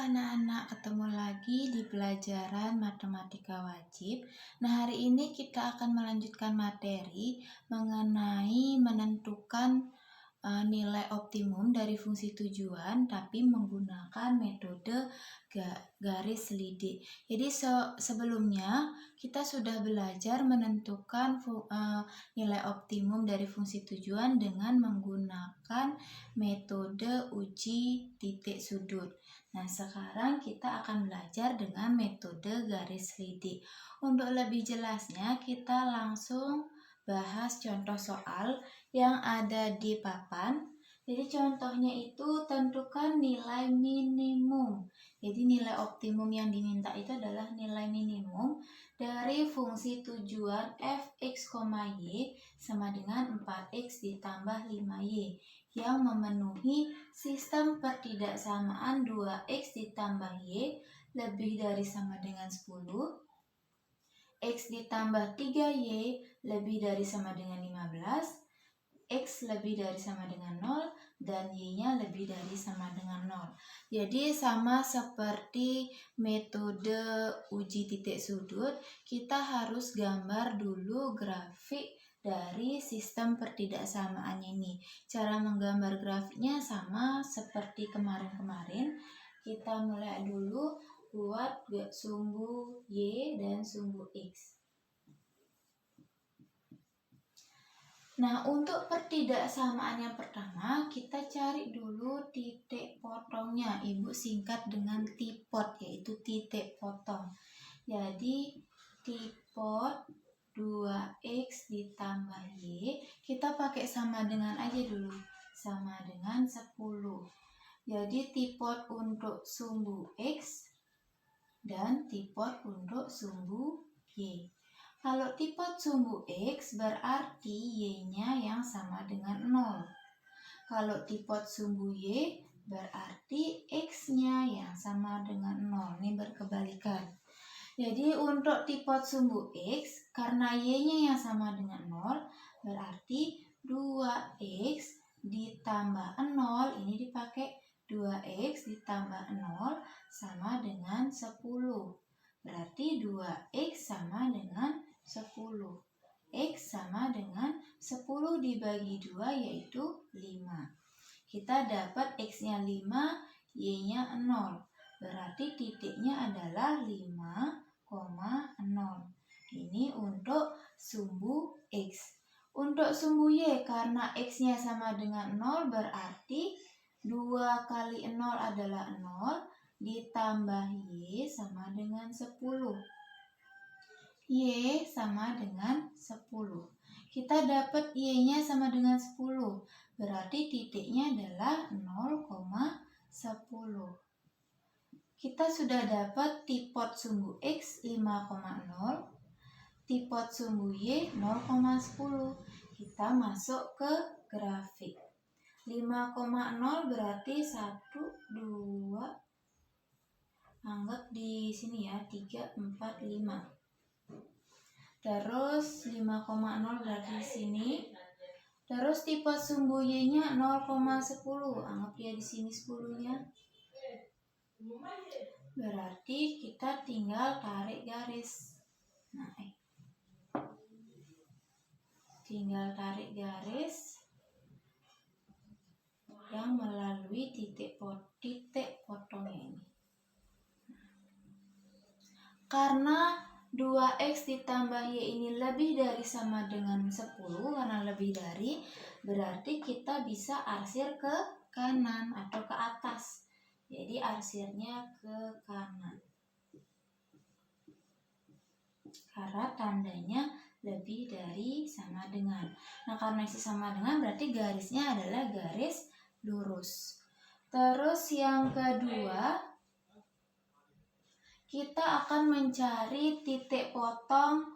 anak-anak, ketemu lagi di pelajaran matematika wajib. Nah, hari ini kita akan melanjutkan materi mengenai menentukan nilai optimum dari fungsi tujuan, tapi menggunakan metode garis lidik. Jadi sebelumnya kita sudah belajar menentukan nilai optimum dari fungsi tujuan dengan menggunakan metode uji titik sudut. Nah, sekarang kita akan belajar dengan metode garis lidik. Untuk lebih jelasnya, kita langsung bahas contoh soal yang ada di papan. Jadi contohnya itu tentukan nilai minimum. Jadi nilai optimum yang diminta itu adalah nilai minimum dari fungsi tujuan fx, y sama dengan 4x ditambah 5y yang memenuhi sistem pertidaksamaan 2x ditambah y lebih dari sama dengan 10, x ditambah 3y lebih dari sama dengan 15, x lebih dari sama dengan 0, dan y-nya lebih dari sama dengan 0. Jadi sama seperti metode uji titik sudut, kita harus gambar dulu grafik dari sistem pertidaksamaan ini. Cara menggambar grafiknya sama seperti kemarin-kemarin. Kita mulai dulu buat sumbu y dan sumbu x. Nah, untuk pertidaksamaan yang pertama, kita cari dulu titik potongnya. Ibu singkat dengan tipot, yaitu titik potong. Jadi, tipot 2x ditambah y, kita pakai sama dengan aja dulu. Sama dengan 10. Jadi, tipot untuk sumbu x dan tipot untuk sumbu y. Kalau tipot sumbu x berarti y-nya yang sama dengan 0. Kalau tipot sumbu y berarti x-nya yang sama dengan 0. Ini berkebalikan. Jadi untuk tipot sumbu x, karena y-nya yang sama dengan 0, berarti 2x ditambah 0, ini dipakai 2x ditambah 0 sama dengan 10. Berarti 2x sama dengan 10. X sama dengan 10 dibagi 2 yaitu 5. Kita dapat x-nya 5, y-nya 0. Berarti titiknya adalah 5,0. Ini untuk sumbu x. Untuk sumbu y, karena x-nya sama dengan 0, berarti 2 kali 0 adalah 0, ditambah y sama dengan 10. Y sama dengan 10. Kita dapat y-nya sama dengan 10. Berarti titiknya adalah 0,10. Kita sudah dapat tipot sumbu x 5,0, tipot sumbu y 0,10. Kita masuk ke grafik. 5,0 berarti 1, 2, anggap di sini ya, 3, 4, 5. Terus 5,0 berarti di sini. Terus tipot sumbu y-nya 0,10. Anggap ya di sini 10-nya. Berarti kita tinggal tarik garis. Nah, tinggal tarik garis yang melalui titik potongnya ini. Karena 2x ditambah y ini lebih dari sama dengan 10, karena lebih dari, berarti kita bisa arsir ke kanan atau ke atas. Jadi arsirnya ke kanan. Karena tandanya lebih dari sama dengan. Nah, karena isi sama dengan berarti garisnya adalah garis lurus. Terus yang kedua, kita akan mencari titik potong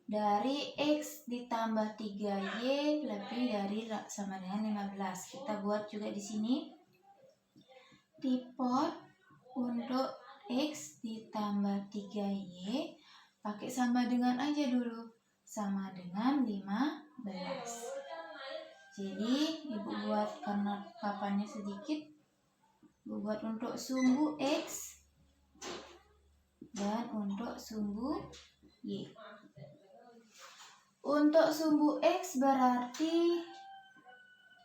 dari x ditambah 3y lebih dari sama dengan 15. Kita buat juga di sini. Tipot untuk x ditambah 3y pakai sama dengan aja dulu. Sama dengan 15. Jadi ibu buat karena papannya sedikit. buat untuk sumbu X dan untuk sumbu Y. Untuk sumbu X berarti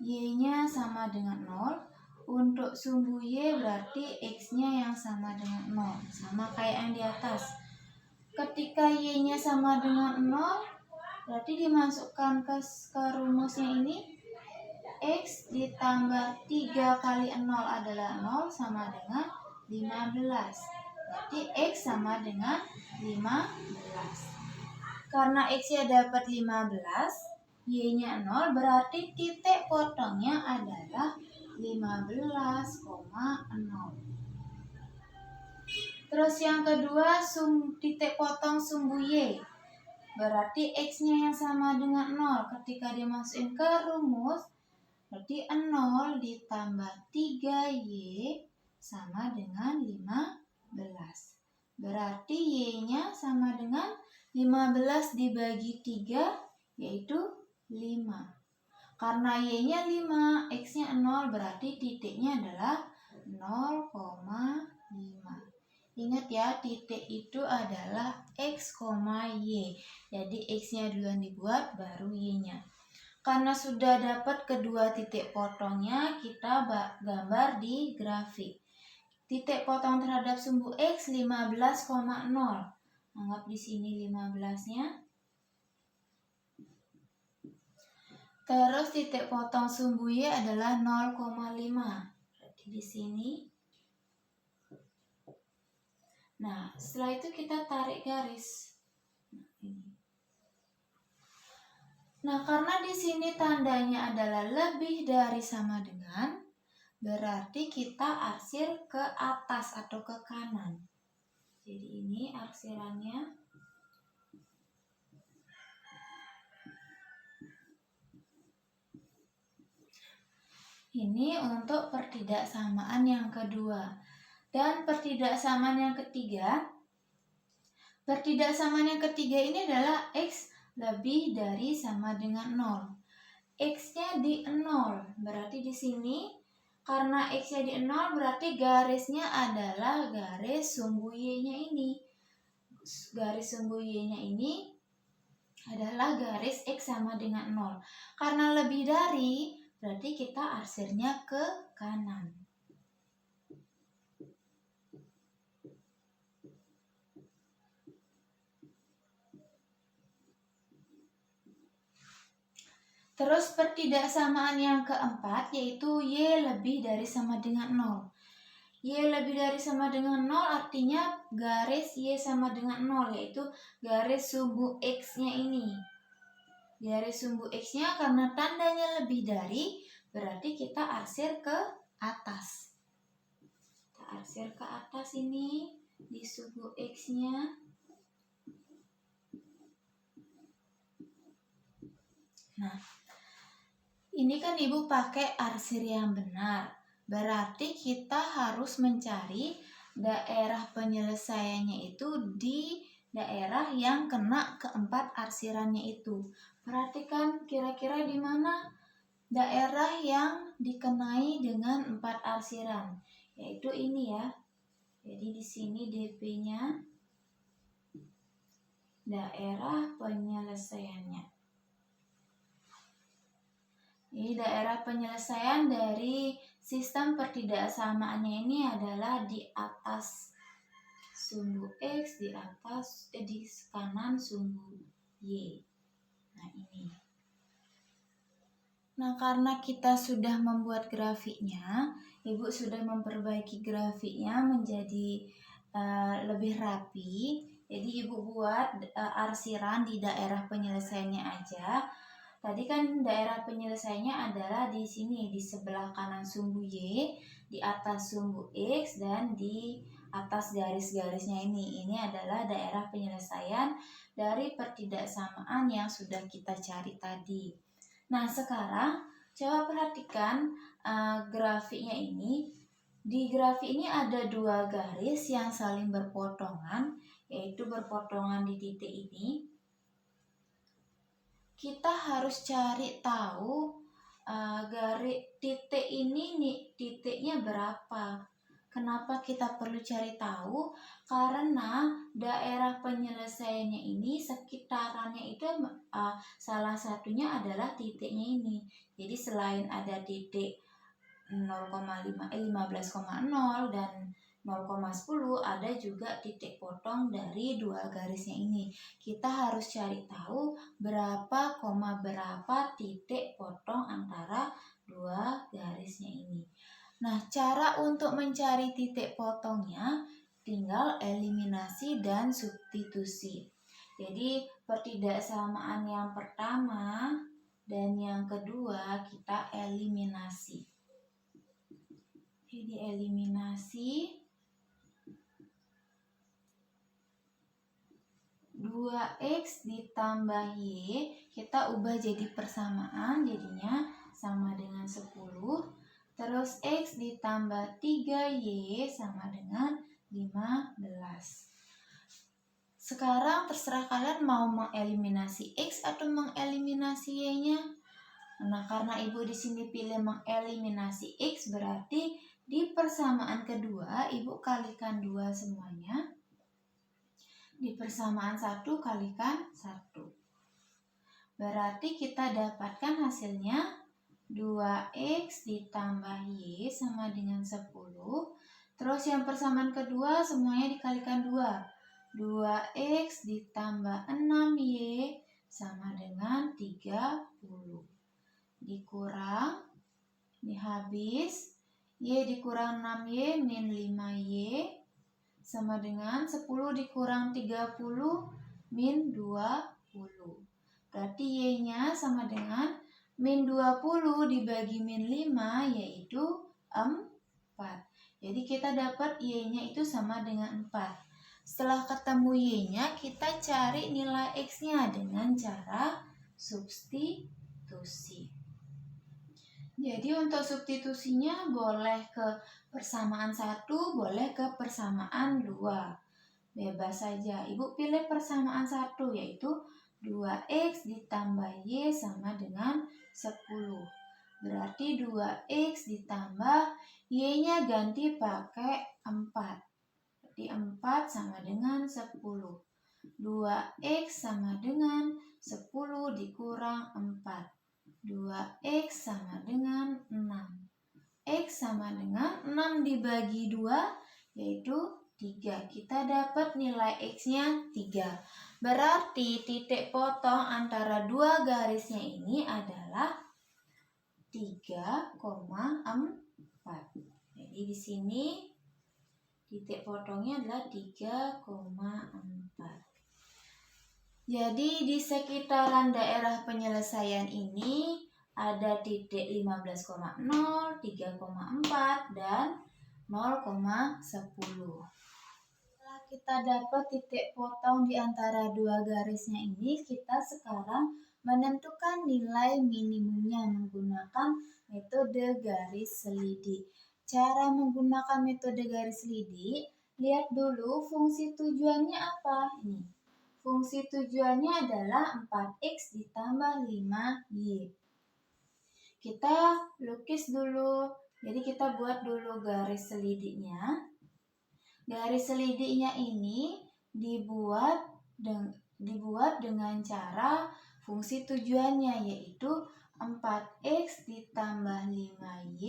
Y-nya sama dengan 0. Untuk sumbu Y berarti X-nya yang sama dengan 0. Sama kayak yang di atas. Ketika Y-nya sama dengan 0, berarti dimasukkan ke rumusnya ini. X ditambah 3 kali 0 adalah 0 sama dengan 15. Berarti X sama dengan 15. Karena X-nya dapat 15, Y-nya 0, berarti titik potongnya adalah 15,0. Terus yang kedua, titik potong sumbu Y. Berarti X-nya yang sama dengan 0. Ketika dimasukin ke rumus, berarti 0 ditambah 3Y sama dengan 15. Berarti Y-nya sama dengan 15 dibagi 3, yaitu 5. Karena Y-nya 5, X-nya 0, berarti titiknya adalah 0,5. Ingat ya, titik itu adalah X, Y. Jadi X-nya duluan dibuat, baru Y-nya. Karena sudah dapat kedua titik potongnya, kita gambar di grafik. Titik potong terhadap sumbu X 15,0. Anggap di sini 15-nya. Terus titik potong sumbu Y adalah 0,5. Berarti di sini. Nah, setelah itu kita tarik garis. Nah, karena di sini tandanya adalah lebih dari sama dengan, berarti kita arsir ke atas atau ke kanan. Jadi ini arsirannya. Ini untuk pertidaksamaan yang kedua. Dan pertidaksamaan yang ketiga. Pertidaksamaan yang ketiga ini adalah X lebih dari sama dengan 0. X-nya di 0. Berarti di sini karena X-nya di 0 berarti garisnya adalah garis sumbu Y-nya ini. Garis sumbu Y-nya ini adalah garis X sama dengan 0. Karena lebih dari, berarti kita arsirnya ke kanan. Terus pertidaksamaan yang keempat yaitu Y lebih dari sama dengan 0. Y lebih dari sama dengan 0 artinya garis Y sama dengan 0, yaitu garis sumbu X-nya ini. Garis sumbu X-nya karena tandanya lebih dari, berarti kita arsir ke atas. Kita arsir ke atas ini di sumbu X-nya. Nah, ini kan Ibu pakai arsir yang benar. Berarti kita harus mencari daerah penyelesaiannya itu di daerah yang kena keempat arsirannya itu. Perhatikan kira-kira di mana daerah yang dikenai dengan 4 arsiran. Yaitu ini ya. Jadi di sini DP-nya daerah penyelesaiannya. Ini daerah penyelesaian dari sistem pertidaksamaannya ini adalah di atas sumbu X, di kanan sumbu Y. Nah, ini. Nah, karena kita sudah membuat grafiknya, Ibu sudah memperbaiki grafiknya menjadi lebih rapi. Jadi Ibu buat arsiran di daerah penyelesaiannya aja. Tadi kan daerah penyelesaiannya adalah di sini, di sebelah kanan sumbu Y, di atas sumbu X, dan di atas garis-garisnya ini. Ini adalah daerah penyelesaian dari pertidaksamaan yang sudah kita cari tadi. Nah, sekarang coba perhatikan grafiknya ini. Di grafik ini ada dua garis yang saling berpotongan, yaitu berpotongan di titik ini. Kita harus cari tahu garis titik ini nih, titiknya berapa. Kenapa kita perlu cari tahu? Karena daerah penyelesaiannya ini sekitarannya itu salah satunya adalah titiknya ini. Jadi selain ada titik 15,0 dan 0,10 ada juga titik potong dari dua garisnya ini. Kita harus cari tahu berapa titik potong antara dua garisnya ini. Nah, cara untuk mencari titik potongnya tinggal eliminasi dan substitusi. Jadi, ketidaksamaan yang pertama dan yang kedua kita eliminasi. Jadi, eliminasi 2x ditambah y, kita ubah jadi persamaan, jadinya sama dengan 10. Terus x ditambah 3y sama dengan 15. Sekarang terserah kalian mau mengeliminasi x atau mengeliminasi y-nya. Nah, karena Ibu di sini pilih mengeliminasi x, berarti di persamaan kedua Ibu kalikan 2 semuanya. Di persamaan 1 kalikan 1. Berarti kita dapatkan hasilnya 2x ditambah y sama dengan 10. Terus yang persamaan kedua semuanya dikalikan 2. 2x ditambah 6y sama dengan 30. Dikurang, dihabis, y dikurang 6y min 5y sama dengan 10 dikurang 30 min 20. Berarti y-nya sama dengan min 20 dibagi min 5 yaitu 4. Jadi kita dapat y-nya itu sama dengan 4. Setelah ketemu y-nya, kita cari nilai x-nya dengan cara substitusi. Jadi untuk substitusinya boleh ke persamaan 1, boleh ke persamaan 2. Bebas saja. Ibu pilih persamaan 1 yaitu 2x ditambah y sama dengan 10. Berarti 2x ditambah y-nya ganti pakai 4. Berarti 4 sama dengan 10. 2x sama dengan 10 dikurang 4. 2x sama dengan 6. X sama dengan 6 dibagi 2 yaitu 3. Kita dapat nilai X-nya 3. Berarti titik potong antara dua garisnya ini adalah 3,4. Jadi di sini titik potongnya adalah 3,4. Jadi di sekitaran daerah penyelesaian ini ada titik 15,0, 3,4 dan 0,10. Kita dapat titik potong di antara dua garisnya ini, kita sekarang menentukan nilai minimumnya menggunakan metode garis selidik. Cara menggunakan metode garis selidik, lihat dulu fungsi tujuannya apa. Ini fungsi tujuannya adalah 4x ditambah 5y. Kita lukis dulu, jadi kita buat dulu garis selidiknya. Garis selidiknya ini dibuat dengan cara fungsi tujuannya, yaitu 4x ditambah 5y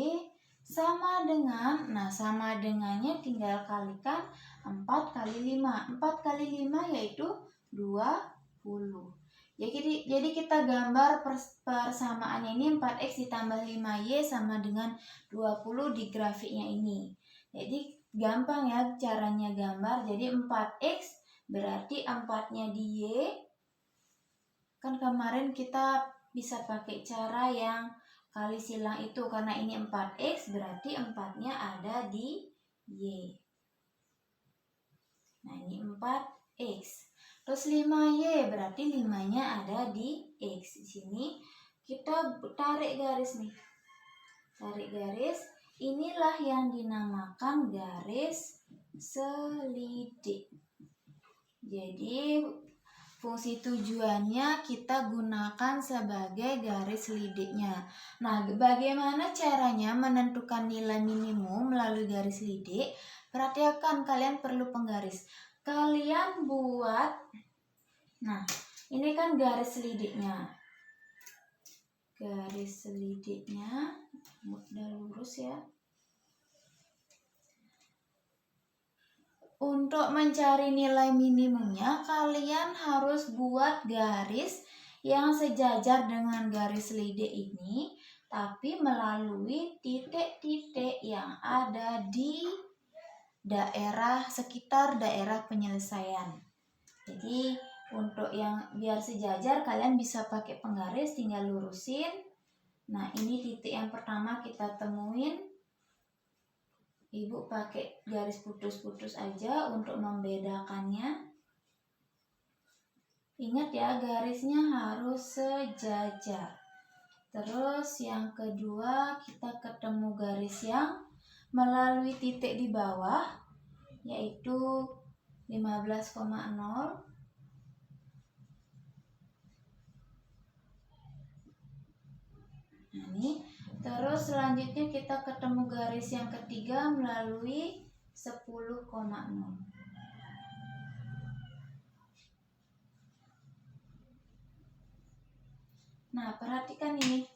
sama dengan, sama dengannya tinggal kalikan 4 kali 5. 4 kali 5 yaitu 20. Jadi kita gambar persamaannya ini 4x ditambah 5y sama dengan 20 di grafiknya ini. Jadi gampang ya caranya gambar. Jadi 4x berarti 4-nya di y. Kan kemarin kita bisa pakai cara yang kali silang itu. Karena ini 4x berarti 4-nya ada di y. Nah ini 4x. Terus 5y berarti 5-nya ada di x. Di sini kita tarik garis nih. Tarik garis. Inilah yang dinamakan garis selidik. Jadi fungsi tujuannya kita gunakan sebagai garis lidiknya. Nah, bagaimana caranya menentukan nilai minimum melalui garis lidik? Perhatikan, kalian perlu penggaris. Kalian buat, nah ini kan garis lidiknya. Garis lidiknya udah lurus ya. Untuk mencari nilai minimumnya, kalian harus buat garis yang sejajar dengan garis lidik ini, tapi melalui titik-titik yang ada di daerah sekitar daerah penyelesaian. Jadi untuk yang biar sejajar, kalian bisa pakai penggaris, tinggal lurusin. Nah, ini titik yang pertama kita temuin. Ibu pakai garis putus-putus aja untuk membedakannya. Ingat ya, garisnya harus sejajar. Terus yang kedua, kita ketemu garis yang melalui titik di bawah, yaitu 15,0. Nah, ini. Terus selanjutnya kita ketemu garis yang ketiga melalui 10,0. Nah, perhatikan ini.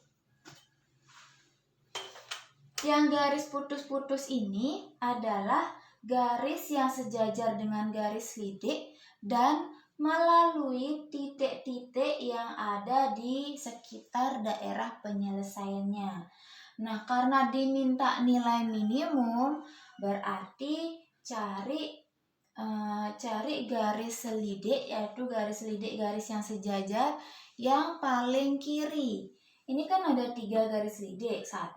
Yang garis putus-putus ini adalah garis yang sejajar dengan garis lidik dan melalui titik-titik yang ada di sekitar daerah penyelesaiannya. Nah, karena diminta nilai minimum, berarti cari garis lidik, yaitu garis lidik garis yang sejajar yang paling kiri. Ini kan ada 3 garis lidik, 1,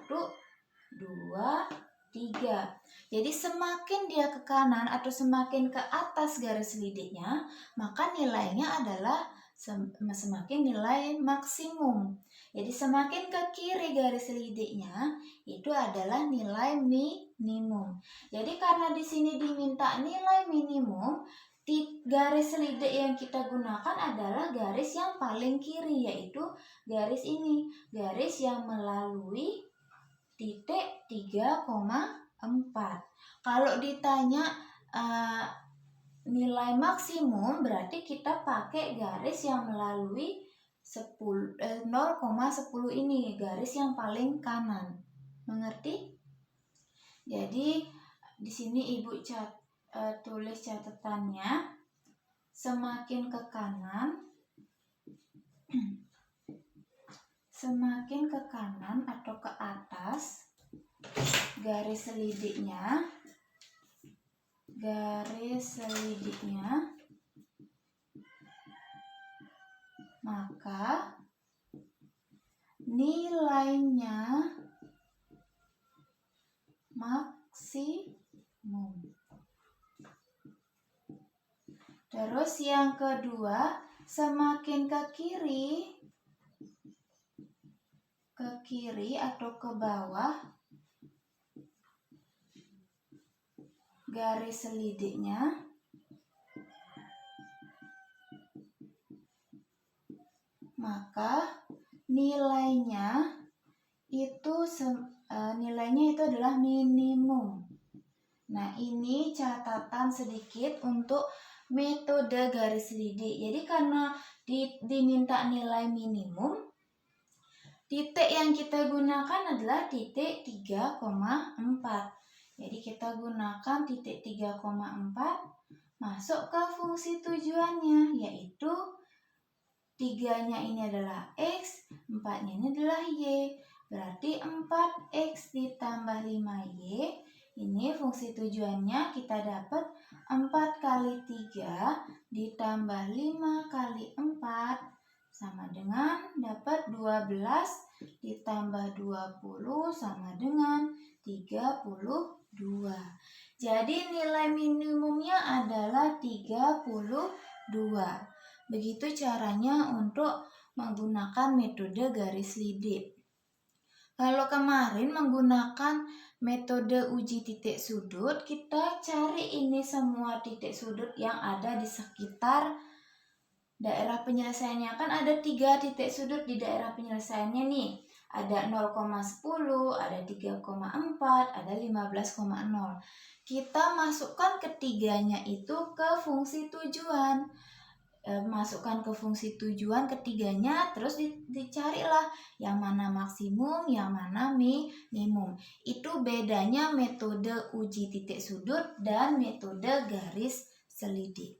2, 3. Jadi semakin dia ke kanan atau semakin ke atas garis lidiknya, maka nilainya adalah semakin nilai maksimum. Jadi semakin ke kiri garis lidiknya, itu adalah nilai minimum. Jadi karena di sini diminta nilai minimum, garis lidik yang kita gunakan adalah garis yang paling kiri, yaitu garis ini, garis yang melalui titik 3,4. Kalau ditanya nilai maksimum, berarti kita pakai garis yang melalui 0,10 ini, garis yang paling kanan. Mengerti? Jadi di sini Ibu tulis catatannya, semakin ke kanan atau ke atas garis lidiknya, maka nilainya maksimum. Terus yang kedua, semakin ke kiri atau ke bawah garis lidiknya, maka nilainya itu adalah minimum. Nah, ini catatan sedikit untuk metode garis lidik. Jadi karena diminta nilai minimum, titik yang kita gunakan adalah titik 3,4. Jadi kita gunakan titik 3,4, masuk ke fungsi tujuannya, yaitu 3-nya ini adalah X, 4-nya ini adalah Y. Berarti 4X ditambah 5Y, ini fungsi tujuannya kita dapat 4 kali 3 ditambah 5 kali 4 sama dengan dapat 12 ditambah 20 sama dengan 32. Jadi nilai minimumnya adalah 32. Begitu caranya untuk menggunakan metode garis lidik. Kalau kemarin menggunakan metode uji titik sudut, kita cari ini semua titik sudut yang ada di sekitar daerah penyelesaiannya kan ada 3 titik sudut di daerah penyelesaiannya nih. Ada 0,10, ada 3,4, ada 15,0. Kita masukkan ketiganya itu ke fungsi tujuan. Masukkan ke fungsi tujuan ketiganya, terus dicarilah yang mana maksimum, yang mana minimum. Itu bedanya metode uji titik sudut dan metode garis selidik.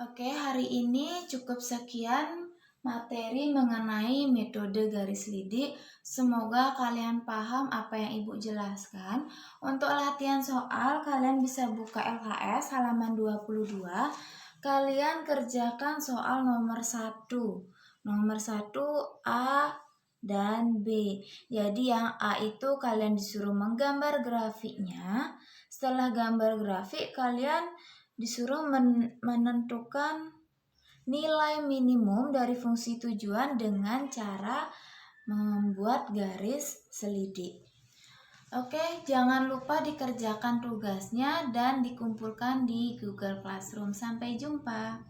Oke, hari ini cukup sekian materi mengenai metode garis selidik. Semoga kalian paham apa yang Ibu jelaskan. Untuk latihan soal, kalian bisa buka LHS halaman 22. Kalian kerjakan soal nomor 1. Nomor 1 A dan B. Jadi yang A itu kalian disuruh menggambar grafiknya. Setelah gambar grafik, kalian disuruh menentukan nilai minimum dari fungsi tujuan dengan cara membuat garis selidik. Oke, jangan lupa dikerjakan tugasnya dan dikumpulkan di Google Classroom. Sampai jumpa.